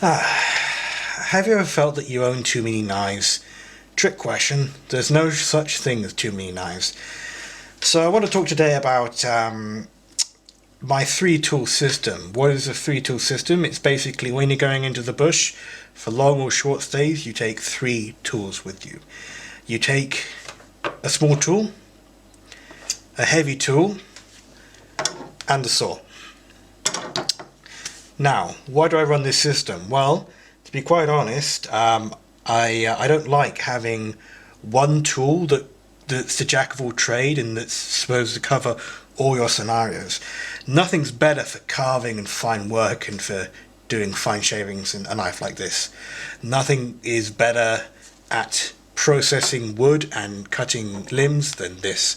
Have you ever felt that you own too many knives? Trick question. There's no such thing as too many knives. So I want to talk today about my 3-tool system. What is a 3-tool system? It's basically when you're going into the bush for long or short stays, you take 3 tools with you. You take a small tool, a heavy tool, and a saw. Now, why do I run this system? Well, to be quite honest, I don't like having one tool that's the jack of all trade and that's supposed to cover all your scenarios. Nothing's better for carving and fine work and for doing fine shavings in a knife like this. Nothing is better at processing wood and cutting limbs than this.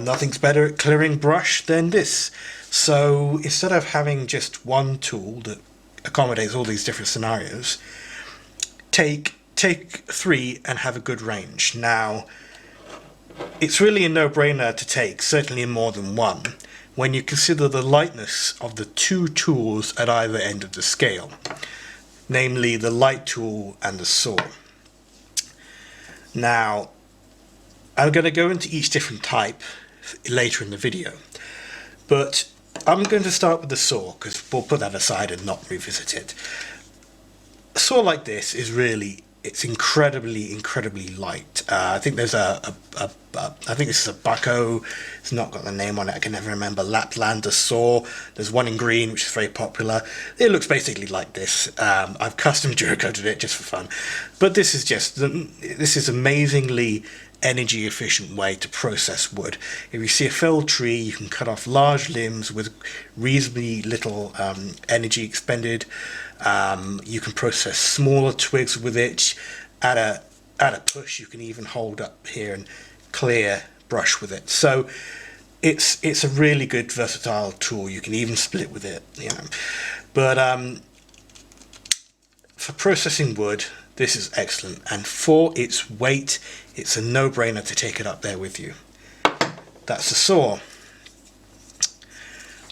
Nothing's better at clearing brush than this. So instead of having just one tool that accommodates all these different scenarios, take 3 and have a good range. Now, it's really a no-brainer to take, certainly more than one, when you consider the lightness of the 2 tools at either end of the scale, namely the light tool and the saw. Now, I'm going to go into each different type later in the video, but I'm going to start with the saw because we'll put that aside and not revisit it. A saw like this is really, it's incredibly light. I think there's I think this is a Bahco, it's not got the name on it, I can never remember, Laplander saw. There's one in green which is very popular. It looks basically like this. I've custom duracoated it just for fun. But this is amazingly energy efficient way to process wood. If you see a felled tree, you can cut off large limbs with reasonably little energy expended. You can process smaller twigs with it. At a push, you can even hold up here and clear brush with it. So it's a really good versatile tool. You can even split with it, you know. But for processing wood, this is excellent, and for its weight, it's a no-brainer to take it up there with you. That's the saw.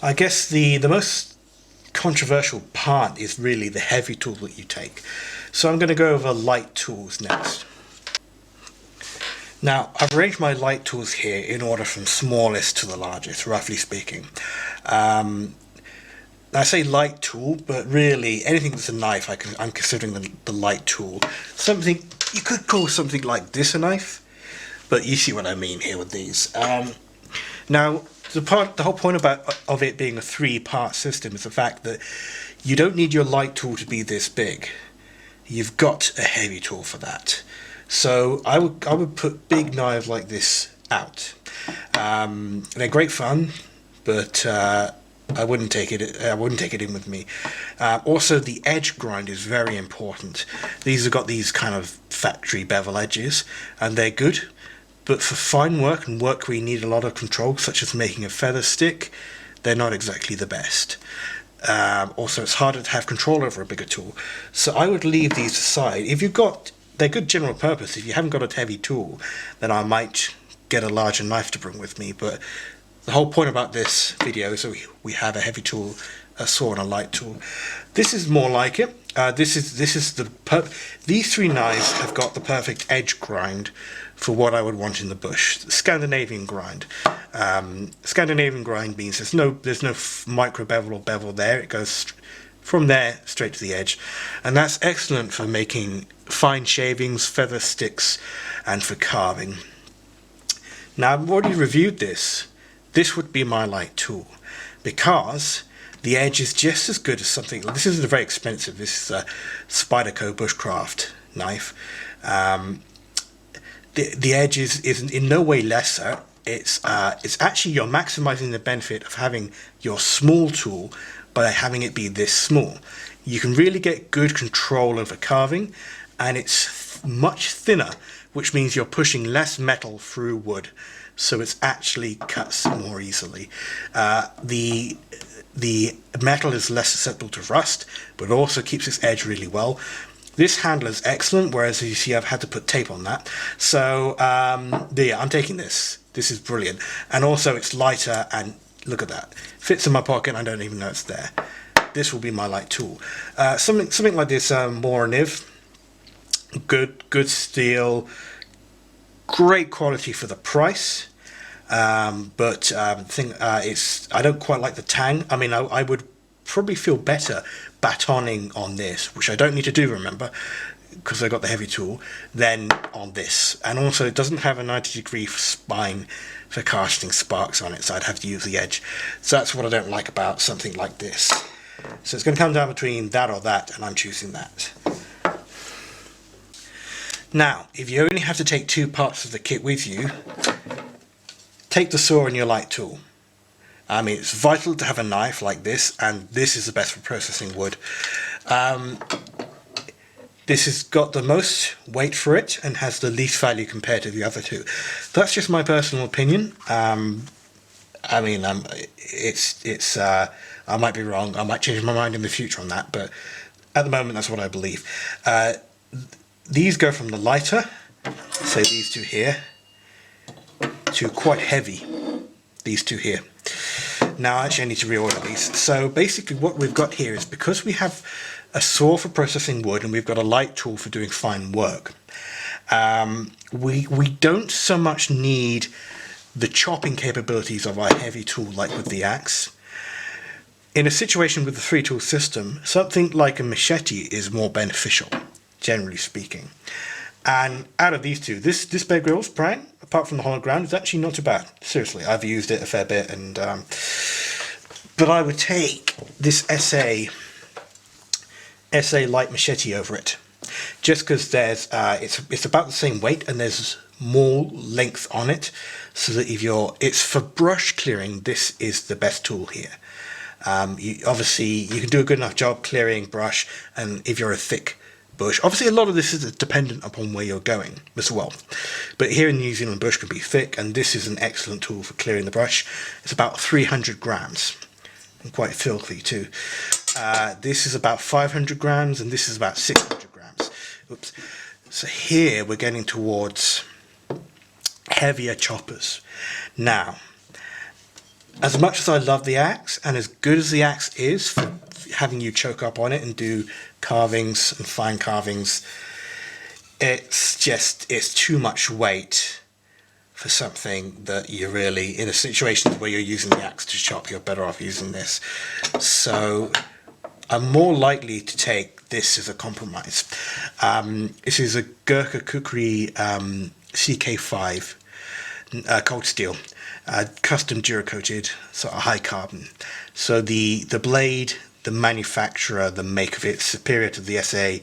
I guess the most controversial part is really the heavy tool that you take. So I'm going to go over light tools next. Now, I've arranged my light tools here in order from smallest to the largest, roughly speaking. I say light tool, but really anything that's a knife I'm considering the light tool. Something you could call something like this a knife, but you see what I mean here with these. Now, the whole point of it being a 3-part system is the fact that you don't need your light tool to be this big. You've got a heavy tool for that. So I would put big knives like this out. They're great fun, but I wouldn't take it in with me. Also, the edge grind is very important. These have got these kind of factory bevel edges, and they're good. But for fine work and work where you need a lot of control, such as making a feather stick, they're not exactly the best. Also, it's harder to have control over a bigger tool. So I would leave these aside. They're good general purpose. If you haven't got a heavy tool, then I might get a larger knife to bring with me. But the whole point about this video is that we have a heavy tool, a saw, and a light tool. This is more like it. These 3 knives have got the perfect edge grind for what I would want in the bush. Scandinavian grind. Scandinavian grind means there's no micro bevel or bevel there. It goes from there straight to the edge, and that's excellent for making fine shavings, feather sticks, and for carving. Now, I've already reviewed this. This would be my light tool because the edge is just as good as something. This isn't very expensive. This is a Spyderco bushcraft knife. The edge is in no way lesser. It's actually, you're maximizing the benefit of having your small tool by having it be this small. You can really get good control over carving, and it's much thinner, which means you're pushing less metal through wood, so it's actually cuts more easily. The metal is less susceptible to rust, but it also keeps its edge really well. This handle is excellent, whereas as you see I've had to put tape on that. So yeah, I'm taking this. This is brilliant. And also it's lighter, and look at that. Fits in my pocket and I don't even know it's there. this will be my light tool. Something like this Mora kniv, good steel, great quality for the price. But I don't quite like the tang. I mean, I would probably feel better batoning on this, which I don't need to do, remember, because I got the heavy tool, than on this. And also it doesn't have a 90-degree spine for casting sparks on it, so I'd have to use the edge. So that's what I don't like about something like this. So it's going to come down between that or that, and I'm choosing that. Now, if you only have to take 2 parts of the kit with you, take the saw and your light tool. I mean, it's vital to have a knife like this, and this is the best for processing wood. This has got the most weight for it and has the least value compared to the other two. That's just my personal opinion. I mean, I might be wrong. I might change my mind in the future on that, but at the moment, that's what I believe. These go from the lighter, say these two here, to quite heavy, these two here. Now actually I need to reorder these. So basically what we've got here is, because we have a saw for processing wood and we've got a light tool for doing fine work, we don't so much need the chopping capabilities of our heavy tool like with the axe. In a situation with the 3-tool system, something like a machete is more beneficial, generally speaking. And out of these two, this Bear Grylls brand, apart from the hollow ground, is actually not too bad. Seriously, I've used it a fair bit, and but I would take this Esee light machete over it, just because there's it's about the same weight and there's more length on it, so that if it's for brush clearing, this is the best tool here. Obviously, you can do a good enough job clearing brush, and if you're a thick bush, obviously a lot of this is dependent upon where you're going as well, but here in New Zealand, bush can be thick, and this is an excellent tool for clearing the brush. It's about 300 grams and quite filthy too. This is about 500 grams and this is about 600 grams. Oops. So here we're getting towards heavier choppers. Now, as much as I love the axe, and as good as the axe is for having you choke up on it and do carvings and fine carvings, it's too much weight for something that you're really, in a situation where you're using the axe to chop, you're better off using this. So I'm more likely to take this as a compromise. This is a Gurkha Kukri CK5 Colt Steel, custom duracoated, sort of high carbon. So the blade, the manufacturer, the make of it, superior to the Esee,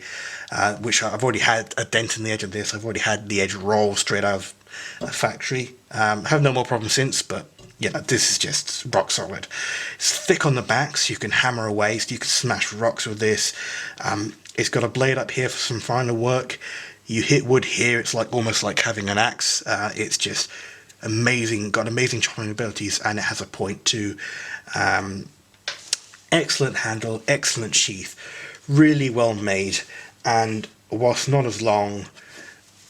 which I've already had a dent in the edge of this. I've already had the edge roll straight out of a factory. Have no more problems since, but yeah, this is just rock solid. It's thick on the back, so you can hammer away, so you can smash rocks with this. It's got a blade up here for some finer work. You hit wood here, it's like almost like having an axe. It's just amazing, got amazing chopping abilities, and it has a point too. Excellent handle, excellent sheath, really well made, and whilst not as long,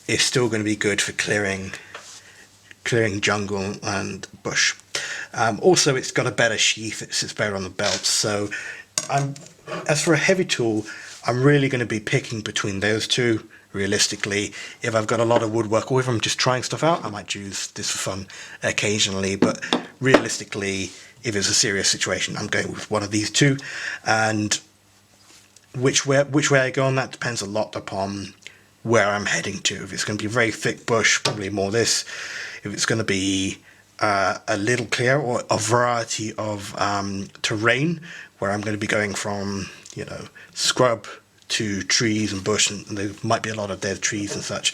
it's still going to be good for clearing jungle and bush. Also, it's got a better sheath, it sits better on the belt. So as for a heavy tool, I'm really going to be picking between those two. Realistically, if I've got a lot of woodwork, or if I'm just trying stuff out, I might choose this for fun occasionally, but realistically, if it's a serious situation, I'm going with one of these two. And which way I go on that depends a lot upon where I'm heading to. If it's going to be a very thick bush, probably more this. If it's going to be a little clear, or a variety of terrain, where I'm going to be going from, scrub to trees and bush, and there might be a lot of dead trees and such,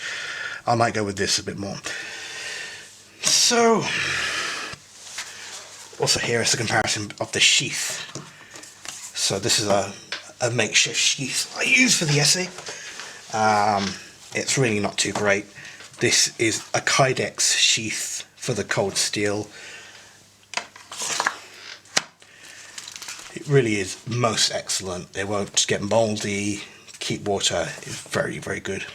I might go with this a bit more. So, also here is a comparison of the sheath. So this is a makeshift sheath I use for the Esee. It's really not too great. This is a Kydex sheath for the Colt Steel. It really is most excellent. It won't get mouldy, keep water. It's very, very good.